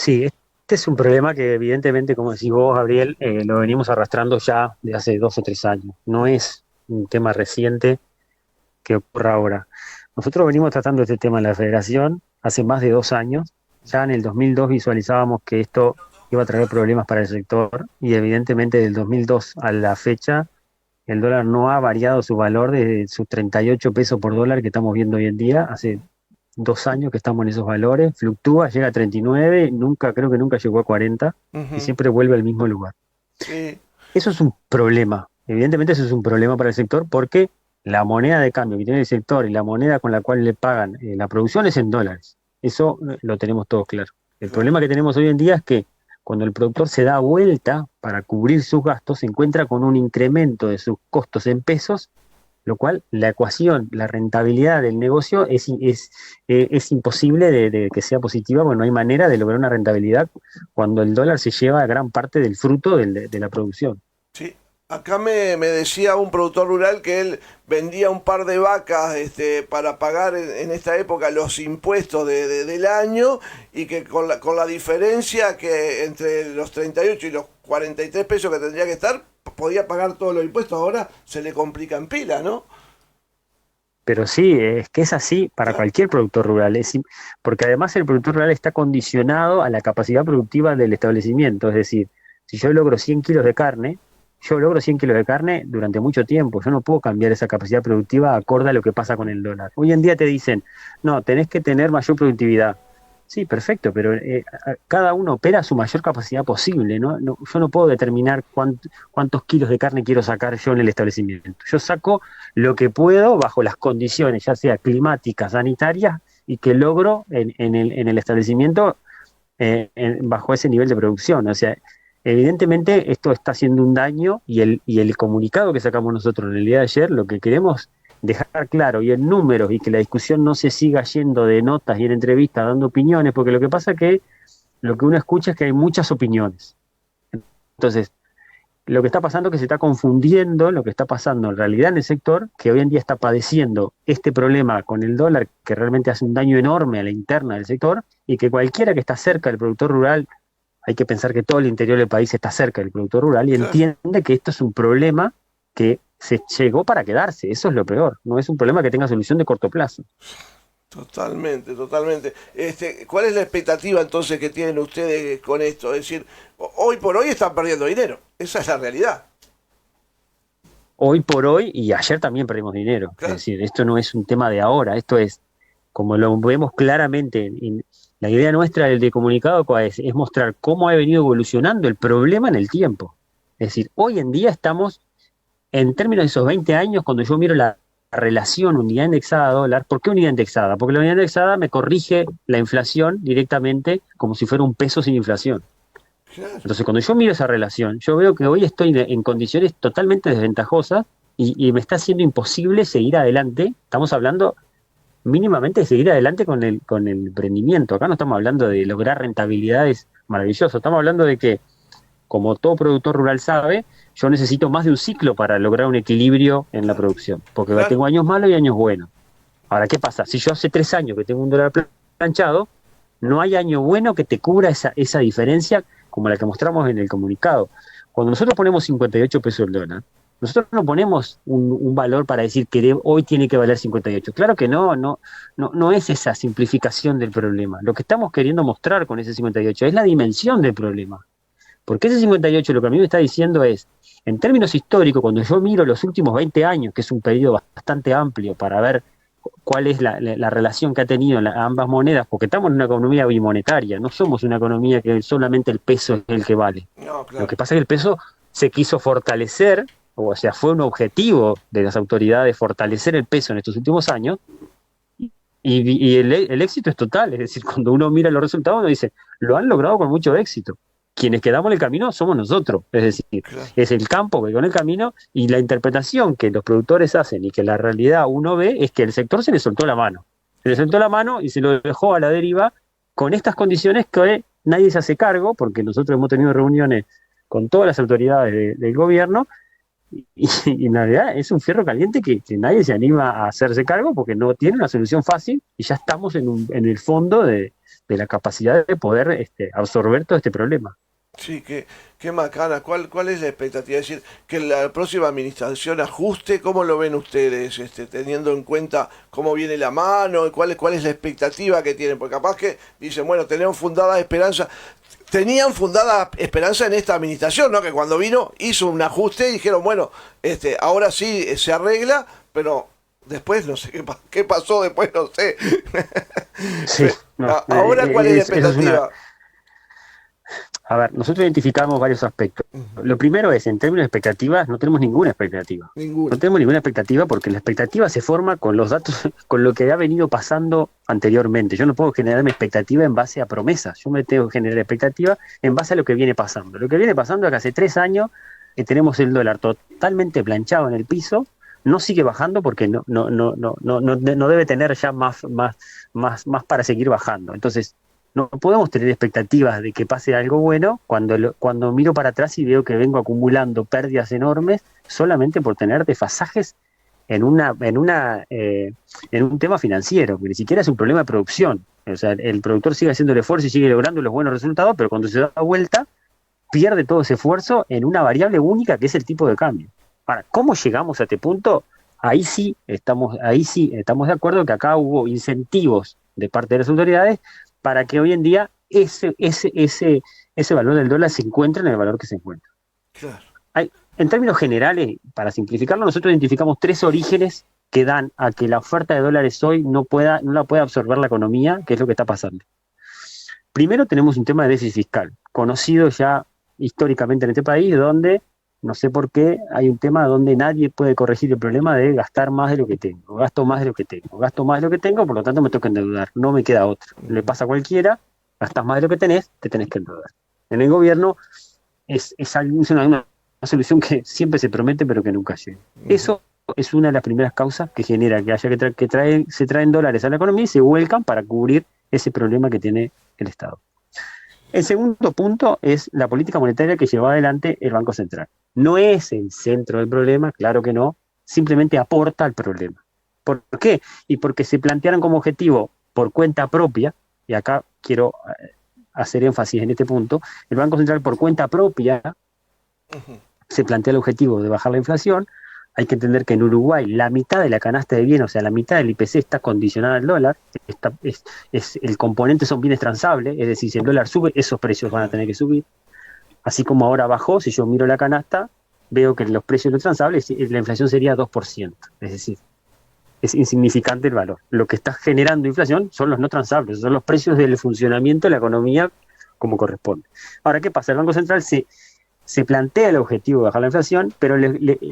Sí, este es un problema que evidentemente, como decís vos, Gabriel, lo venimos arrastrando ya de hace 2 o 3 años. No es un tema reciente que ocurra ahora. Nosotros venimos tratando este tema en la Federación hace más de 2 años. Ya en el 2002 visualizábamos que esto iba a traer problemas para el sector y evidentemente del 2002 a la fecha el dólar no ha variado su valor de sus 38 pesos por dólar que estamos viendo hoy en día. Hace 2 años que estamos en esos valores, fluctúa, llega a 39, nunca, creo que nunca llegó a 40 y Ujú. siempre vuelve al mismo lugar. Sí, Eso es un problema, evidentemente eso es un problema para el sector porque la moneda de cambio que tiene el sector y la moneda con la cual le pagan la producción es en dólares. Eso lo tenemos todos claro. El claro. problema que tenemos hoy en día es que cuando el productor se da vuelta para cubrir sus gastos, se encuentra con un incremento de sus costos en pesos, lo cual la ecuación, la rentabilidad del negocio es imposible de que sea positiva, porque no hay manera de lograr una rentabilidad cuando el dólar se lleva gran parte del fruto de la producción. Sí, acá me decía un productor rural que él vendía un par de vacas para pagar en esta época los impuestos del año y que con la diferencia que entre los 38 y los 43 pesos que tendría que estar, podía pagar todos los impuestos. Ahora se le complica en pila, ¿no? Pero sí, es que es así para Claro, cualquier productor rural, porque además el productor rural está condicionado a la capacidad productiva del establecimiento, es decir, si yo logro 100 kilos de carne, yo logro 100 kilos de carne durante mucho tiempo, yo no puedo cambiar esa capacidad productiva acorde a lo que pasa con el dólar. Hoy en día te dicen, no, tenés que tener mayor productividad. Sí, perfecto, pero cada uno opera a su mayor capacidad posible, ¿no? Yo no puedo determinar cuántos kilos de carne quiero sacar yo en el establecimiento. Yo saco lo que puedo bajo las condiciones, ya sea climáticas, sanitarias, y que logro en el establecimiento bajo ese nivel de producción. O sea, evidentemente esto está haciendo un daño y el comunicado que sacamos nosotros en el día de ayer, lo que queremos dejar claro y en números y que la discusión no se siga yendo de notas y en entrevistas dando opiniones, porque lo que pasa es que lo que uno escucha es que hay muchas opiniones. Entonces, lo que está pasando es que se está confundiendo lo que está pasando en realidad en el sector, que hoy en día está padeciendo este problema con el dólar, que realmente hace un daño enorme a la interna del sector, y que cualquiera que está cerca del productor rural, hay que pensar que todo el interior del país está cerca del productor rural, y claro. entiende que esto es un problema que se llegó para quedarse. Eso es lo peor, no es un problema que tenga solución de corto plazo. Totalmente, totalmente. ¿Cuál es la expectativa entonces que tienen ustedes con esto? Es decir, hoy por hoy están perdiendo dinero. Esa es la realidad. Hoy por hoy, y ayer también perdimos dinero, es Claro. decir, esto no es un tema de ahora, esto es como lo vemos claramente, la idea nuestra del de comunicado ¿cuál es mostrar cómo ha venido evolucionando el problema en el tiempo. Es decir, hoy en día estamos, en términos de esos 20 años, cuando yo miro la relación unidad indexada a dólar, ¿por qué unidad indexada? Porque la unidad indexada me corrige la inflación directamente como si fuera un peso sin inflación. Claro. Entonces, cuando yo miro esa relación, yo veo que hoy estoy en condiciones totalmente desventajosas y me está siendo imposible seguir adelante. Estamos hablando mínimamente de seguir adelante con el emprendimiento. Acá no estamos hablando de lograr rentabilidades maravillosas, estamos hablando de que, como todo productor rural sabe, yo necesito más de un ciclo para lograr un equilibrio en la Claro. producción, porque Claro. tengo años malos y años buenos. Ahora, ¿qué pasa? Si yo hace 3 años que tengo un dólar planchado, no hay año bueno que te cubra esa diferencia como la que mostramos en el comunicado. Cuando nosotros ponemos 58 pesos el dólar, nosotros no ponemos un valor para decir que hoy tiene que valer 58. Claro que no es esa simplificación del problema. Lo que estamos queriendo mostrar con ese 58 es la dimensión del problema. Porque ese 58 lo que a mí me está diciendo es, en términos históricos, cuando yo miro los últimos 20 años, que es un periodo bastante amplio para ver cuál es la relación que ha tenido ambas monedas, porque estamos en una economía bimonetaria, no somos una economía que solamente el peso es el que vale. No, Lo claro. que pasa es que el peso se quiso fortalecer, o sea, fue un objetivo de las autoridades fortalecer el peso en estos últimos años, y el éxito es total, es decir, cuando uno mira los resultados, uno dice, lo han logrado con mucho éxito. Quienes quedamos en el camino somos nosotros, es decir, Claro. es el campo que con el camino y la interpretación que los productores hacen y que la realidad uno ve es que el sector se le soltó la mano. Se le soltó la mano y se lo dejó a la deriva con estas condiciones que nadie se hace cargo, porque nosotros hemos tenido reuniones con todas las autoridades del gobierno y en realidad es un fierro caliente que nadie se anima a hacerse cargo porque no tiene una solución fácil y ya estamos en el fondo de la capacidad de poder absorber todo este problema. Sí, qué macana. ¿Cuál es la expectativa? Es decir, que la próxima administración ajuste, ¿cómo lo ven ustedes, teniendo en cuenta cómo viene la mano, cuál es la expectativa que tienen? Porque capaz que dicen, bueno, tenían fundada esperanza en esta administración, ¿no? Que cuando vino hizo un ajuste y dijeron, bueno, ahora sí se arregla, pero después no sé qué pasó, después no sé. Sí, no, Ahora, ¿cuál es la eso es una. expectativa? A ver, nosotros identificamos varios aspectos. Ujú. Lo primero es, en términos de expectativas, no tenemos ninguna expectativa. No Ninguna. tenemos ninguna expectativa porque la expectativa se forma con los datos, con lo que ha venido pasando anteriormente. Yo no puedo generar mi expectativa en base a promesas. Yo me tengo que generar expectativa en base a lo que viene pasando. Lo que viene pasando es que hace 3 años tenemos el dólar totalmente planchado en el piso. No sigue bajando porque no debe tener ya más para seguir bajando. Entonces, no podemos tener expectativas de que pase algo bueno cuando miro para atrás y veo que vengo acumulando pérdidas enormes solamente por tener desfasajes en un tema financiero, que ni siquiera es un problema de producción. O sea, el productor sigue haciendo el esfuerzo y sigue logrando los buenos resultados, pero cuando se da vuelta, pierde todo ese esfuerzo en una variable única que es el tipo de cambio. Ahora, ¿cómo llegamos a este punto? Ahí sí estamos de acuerdo que acá hubo incentivos de parte de las autoridades para que hoy en día ese valor del dólar se encuentre en el valor que se encuentra. Claro. En términos generales, para simplificarlo, nosotros identificamos 3 orígenes que dan a que la oferta de dólares hoy no la pueda absorber la economía, que es lo que está pasando. Primero tenemos un tema de déficit fiscal, conocido ya históricamente en este país, donde no sé por qué hay un tema donde nadie puede corregir el problema de gastar más de lo que tengo, gasto más de lo que tengo, gasto más de lo que tengo, por lo tanto me toca endeudar, no me queda otro. Le pasa a cualquiera, gastas más de lo que tenés, te tenés que endeudar. En el gobierno es una solución que siempre se promete pero que nunca llega. Ujú. Eso es una de las primeras causas que genera que haya se traen dólares a la economía y se vuelcan para cubrir ese problema que tiene el Estado. El segundo punto es la política monetaria que llevó adelante el Banco Central. No es el centro del problema, claro que no, simplemente aporta al problema. ¿Por qué? Y porque se plantearon como objetivo por cuenta propia, y acá quiero hacer énfasis en este punto, el Banco Central por cuenta propia Ujú. se plantea el objetivo de bajar la inflación. Hay que entender que en Uruguay la mitad de la canasta de bienes, o sea, la mitad del IPC está condicionada al dólar. El componente son bienes transables, es decir, si el dólar sube, esos precios van a tener que subir. Así como ahora bajó, si yo miro la canasta, veo que los precios no transables, la inflación sería 2%. Es decir, es insignificante el valor. Lo que está generando inflación son los no transables, son los precios del funcionamiento de la economía como corresponde. Ahora, ¿qué pasa? El Banco Central se plantea el objetivo de bajar la inflación, pero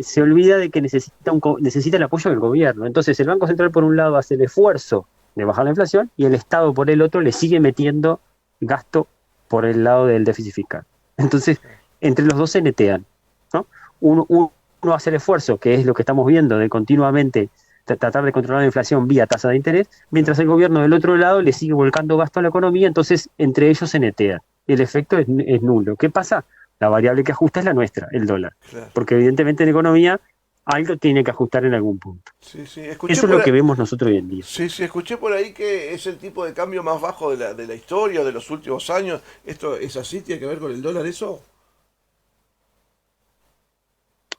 se olvida de que necesita el apoyo del gobierno. Entonces el Banco Central por un lado hace el esfuerzo de bajar la inflación y el Estado por el otro le sigue metiendo gasto por el lado del déficit fiscal. Entonces, entre los dos se netean, ¿no? Uno hace el esfuerzo, que es lo que estamos viendo, de continuamente tratar de controlar la inflación vía tasa de interés, mientras el gobierno del otro lado le sigue volcando gasto a la economía, entonces entre ellos se netea. El efecto es nulo. ¿Qué pasa? La variable que ajusta es la nuestra, el dólar. Claro. Porque evidentemente en economía algo tiene que ajustar en algún punto. Sí, sí. Eso es lo que vemos nosotros hoy en día. Sí, sí, escuché por ahí que es el tipo de cambio más bajo de la historia de los últimos años. ¿Esto es así? ¿Tiene que ver con el dólar eso?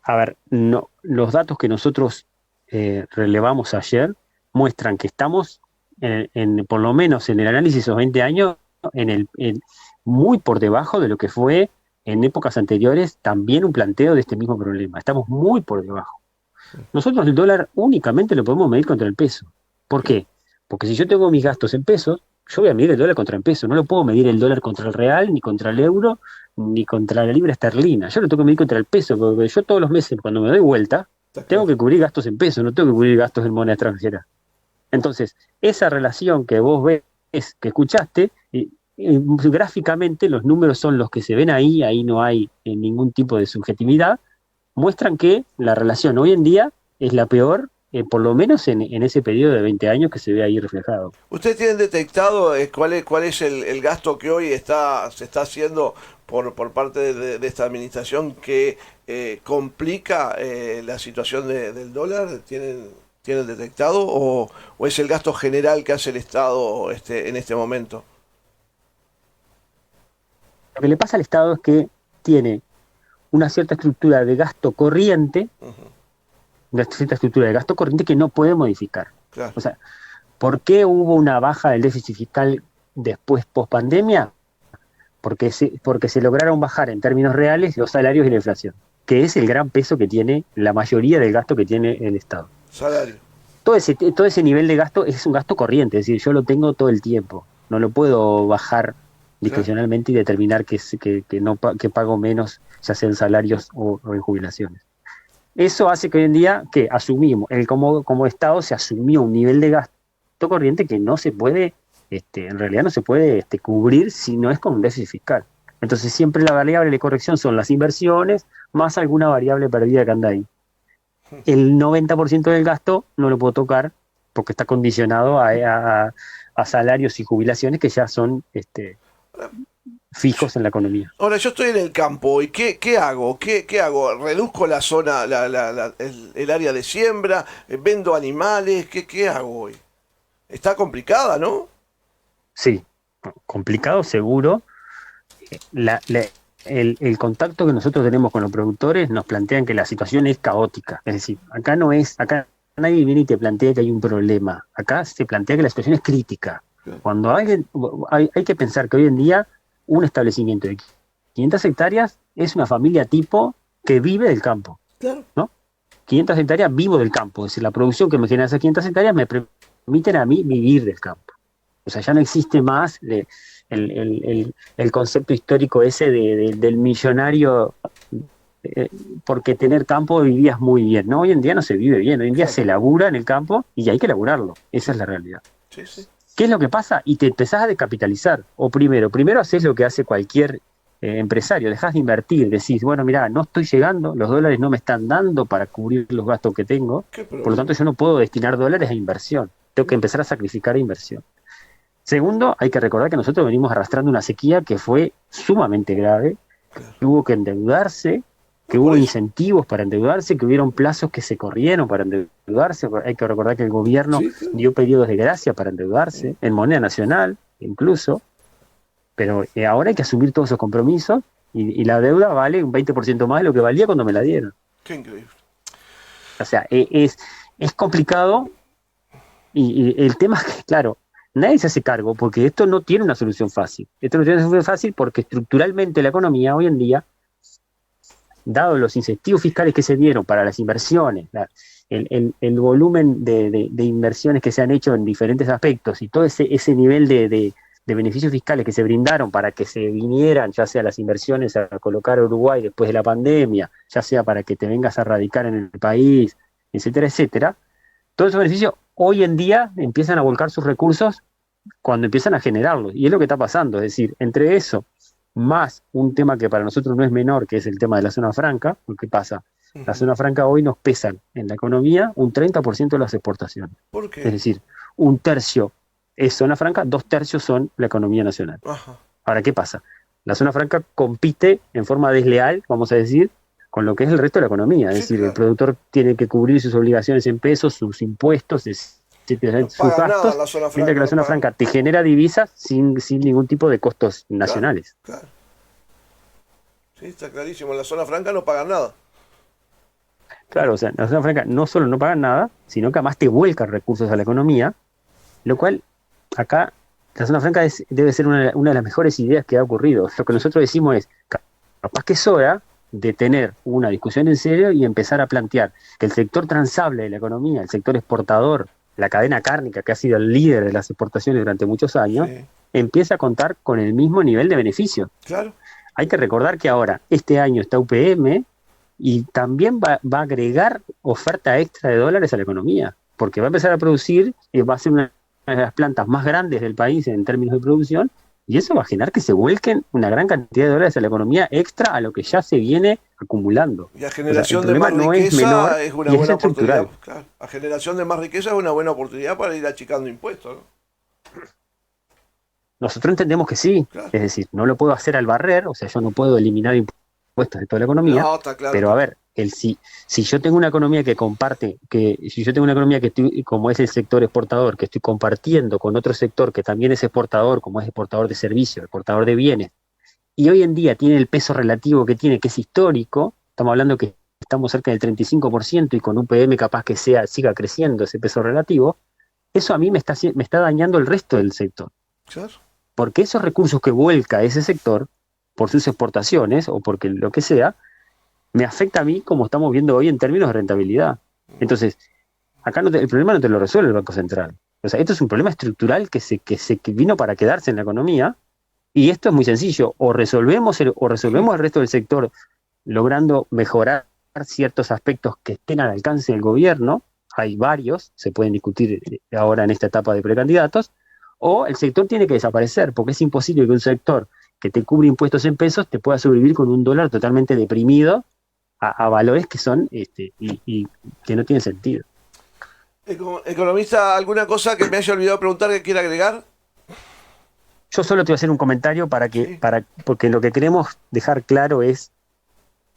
A ver, no, los datos que nosotros relevamos ayer muestran que estamos, por lo menos en el análisis de esos 20 años, muy por debajo de lo que fue en épocas anteriores también un planteo de este mismo problema. Estamos muy por debajo. Nosotros el dólar únicamente lo podemos medir contra el peso. ¿Por qué? Porque si yo tengo mis gastos en pesos, yo voy a medir el dólar contra el peso. No lo puedo medir el dólar contra el real, ni contra el euro, ni contra la libra esterlina. Yo lo tengo que medir contra el peso, porque yo todos los meses, cuando me doy vuelta, Está tengo claro. que cubrir gastos en pesos, no tengo que cubrir gastos en moneda extranjera. Entonces, esa relación que vos ves, que escuchaste, gráficamente los números son los que se ven ahí no hay ningún tipo de subjetividad, muestran que la relación hoy en día es la peor por lo menos en ese periodo de 20 años que se ve ahí reflejado. ¿Ustedes tienen detectado cuál es el gasto que hoy se está haciendo por parte de esta administración que complica la situación del dólar? ¿Tienen detectado o es el gasto general que hace el Estado en este momento? Lo que le pasa al Estado es que tiene una cierta estructura de gasto corriente, una cierta estructura de gasto corriente que no puede modificar. Claro. O sea, ¿por qué hubo una baja del déficit fiscal después post-pandemia? Porque se lograron bajar en términos reales los salarios y la inflación, que es el gran peso que tiene la mayoría del gasto que tiene el Estado. Salario. Todo ese nivel de gasto es un gasto corriente, es decir, yo lo tengo todo el tiempo, no lo puedo bajar discrecionalmente y determinar que pago menos, ya sea en salarios o en jubilaciones. Eso hace que hoy en día que asumimos, como Estado se asumió un nivel de gasto corriente que no se puede, en realidad no se puede cubrir si no es con un déficit fiscal. Entonces siempre la variable de corrección son las inversiones más alguna variable perdida que anda ahí. El 90% del gasto no lo puedo tocar porque está condicionado a salarios y jubilaciones que ya son fijos en la economía. Ahora, yo estoy en el campo y ¿qué hago? ¿Qué hago? ¿Reduzco la zona, el área de siembra? ¿Vendo animales? ¿Qué hago hoy? Está complicada, ¿no? Sí, complicado seguro. El contacto que nosotros tenemos con los productores nos plantean que la situación es caótica. Es decir, acá nadie viene y te plantea que hay un problema. Acá se plantea que la situación es crítica. Cuando hay que pensar que hoy en día un establecimiento de 500 hectáreas es una familia tipo que vive del campo. Claro. ¿No? 500 hectáreas vivo del campo. Es decir, la producción que me genera esas 500 hectáreas me permiten a mí vivir del campo. O sea, ya no existe más el concepto histórico ese del millonario, porque tener campo vivías muy bien. No, hoy en día no se vive bien. Hoy en día se labura en el campo y hay que laburarlo. Esa es la realidad. Sí, sí. ¿Qué es lo que pasa? Y te empezás a descapitalizar. O primero haces lo que hace cualquier empresario, dejás de invertir, decís, bueno, mirá, no estoy llegando, los dólares no me están dando para cubrir los gastos que tengo, por lo tanto yo no puedo destinar dólares a inversión, tengo que empezar a sacrificar inversión. Segundo, hay que recordar que nosotros venimos arrastrando una sequía que fue sumamente grave, que hubo que endeudarse, que hubo incentivos para endeudarse, que hubieron plazos que se corrieron para endeudarse. Hay que recordar que el gobierno dio periodos de gracia para endeudarse, en moneda nacional incluso, pero ahora hay que asumir todos esos compromisos y la deuda vale un 20% más de lo que valía cuando me la dieron. Qué increíble. O sea, es complicado y el tema es que, claro, nadie se hace cargo porque esto no tiene una solución fácil. Esto no tiene una solución fácil porque estructuralmente la economía hoy en día, dado los incentivos fiscales que se dieron para las inversiones, el volumen de inversiones que se han hecho en diferentes aspectos y todo ese nivel de beneficios fiscales que se brindaron para que se vinieran, ya sea las inversiones a colocar a Uruguay después de la pandemia, ya sea para que te vengas a radicar en el país, etcétera, etcétera, todos esos beneficios hoy en día empiezan a volcar sus recursos cuando empiezan a generarlos. Y es lo que está pasando, es decir, entre eso más un tema que para nosotros no es menor, que es el tema de la zona franca. ¿Qué pasa? La zona franca hoy nos pesan en la economía un 30% de las exportaciones. ¿Por qué? Es decir, un tercio es zona franca, 2/3 son la economía nacional. Ajá. Ahora, ¿qué pasa? La zona franca compite en forma desleal, vamos a decir, con lo que es el resto de la economía. Es decir, claro, el productor tiene que cubrir sus obligaciones en pesos, sus impuestos, no sus gastos, mientras que la zona franca te genera divisas sin ningún tipo de costos nacionales. Claro. Sí, está clarísimo. En la zona franca no pagan nada. Claro, o sea, en la zona franca no solo no pagan nada, sino que además te vuelcan recursos a la economía, lo cual acá la zona franca debe ser una de las mejores ideas que ha ocurrido. Lo que nosotros decimos es, capaz que es hora de tener una discusión en serio y empezar a plantear que el sector transable de la economía, el sector exportador, la cadena cárnica, que ha sido el líder de las exportaciones durante muchos años, empieza a contar con el mismo nivel de beneficio. Claro. Hay que recordar que ahora, este año está UPM y también va a agregar oferta extra de dólares a la economía, porque va a empezar a producir y va a ser una de las plantas más grandes del país en términos de producción Y eso va a generar que se vuelquen una gran cantidad de dólares a la economía extra a lo que ya se viene acumulando. Y la O sea, el generación de problema más no es menor riqueza es una y es buena oportunidad. estructural. Claro, la generación de más riqueza es una buena oportunidad para ir achicando impuestos, ¿no? Nosotros entendemos que sí, Claro. es decir, no lo puedo hacer al barrer, o sea, yo no puedo eliminar impuestos de toda la economía, No, está claro. pero a ver, si yo tengo una economía que comparte, si yo tengo una economía que estoy, como es el sector exportador, que estoy compartiendo con otro sector que también es exportador, como es exportador de servicios, exportador de bienes, y hoy en día tiene el peso relativo que tiene, que es histórico, estamos hablando que estamos cerca del 35% y con un PM capaz que siga creciendo ese peso relativo, eso a mí me está dañando el resto del sector. Claro. Porque esos recursos que vuelca ese sector, por sus exportaciones o porque lo que sea, me afecta a mí como estamos viendo hoy en términos de rentabilidad. Entonces, acá el problema no te lo resuelve el Banco Central. O sea, esto es un problema estructural que vino para quedarse en la economía y esto es muy sencillo. O resolvemos el resto del sector logrando mejorar ciertos aspectos que estén al alcance del gobierno. Hay varios, se pueden discutir ahora en esta etapa de precandidatos, o el sector tiene que desaparecer, porque es imposible que un sector que te cubre impuestos en pesos te pueda sobrevivir con un dólar totalmente deprimido a valores que son y que no tienen sentido. Economista, ¿alguna cosa que me haya olvidado preguntar que quiera agregar? Yo solo te voy a hacer un comentario Sí. porque lo que queremos dejar claro es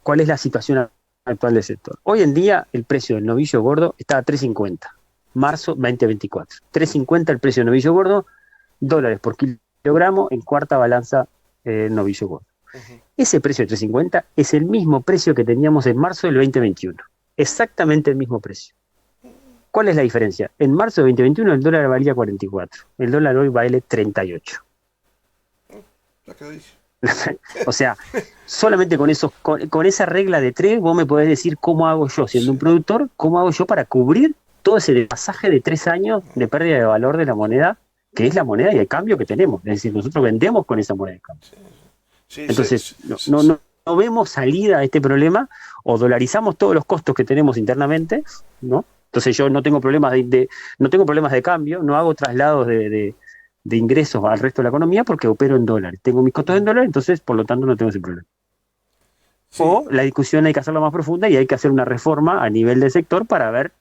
cuál es la situación actual del sector. Hoy en día el precio del novillo gordo está a 3.50, marzo 2024. 3.50 el precio del novillo gordo, dólares por kilogramo en cuarta balanza novillo gordo. Uh-huh. Ese precio de 3.50 es el mismo precio que teníamos en marzo del 2021. Exactamente el mismo precio. ¿Cuál es la diferencia? En marzo del 2021 el dólar valía 44. El dólar hoy vale 38. O sea, solamente con esa regla de 3 vos me podés decir cómo hago yo, siendo un productor, cómo hago yo para cubrir todo ese pasaje de 3 años de pérdida de valor de la moneda, que es la moneda y el cambio que tenemos. Es decir, nosotros vendemos con esa moneda de cambio. Entonces, no vemos salida a este problema, o dolarizamos todos los costos que tenemos internamente, ¿no? Entonces yo no tengo problemas no tengo problemas de cambio, no hago traslados de ingresos al resto de la economía porque opero en dólares. Tengo mis costos en dólares, entonces por lo tanto no tengo ese problema. Sí. O la discusión hay que hacerla más profunda y hay que hacer una reforma a nivel del sector para ver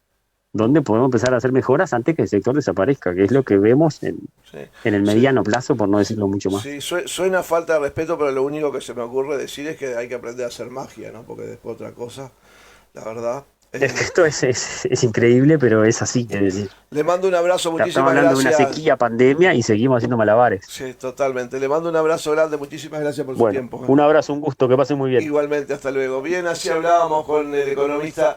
dónde podemos empezar a hacer mejoras antes que el sector desaparezca, que es lo que vemos en el mediano plazo, por no decirlo mucho más. Sí, suena falta de respeto, pero lo único que se me ocurre decir es que hay que aprender a hacer magia, ¿no? Porque después otra cosa, la verdad. Esto es increíble, pero es así. Es decir, le mando un abrazo, muchísimas gracias. Estamos hablando de una sequía, pandemia y seguimos haciendo malabares. Sí, totalmente. Le mando un abrazo grande, muchísimas gracias por su tiempo. Un abrazo, un gusto, que pasen muy bien. Igualmente, hasta luego. Bien, así hablábamos con el economista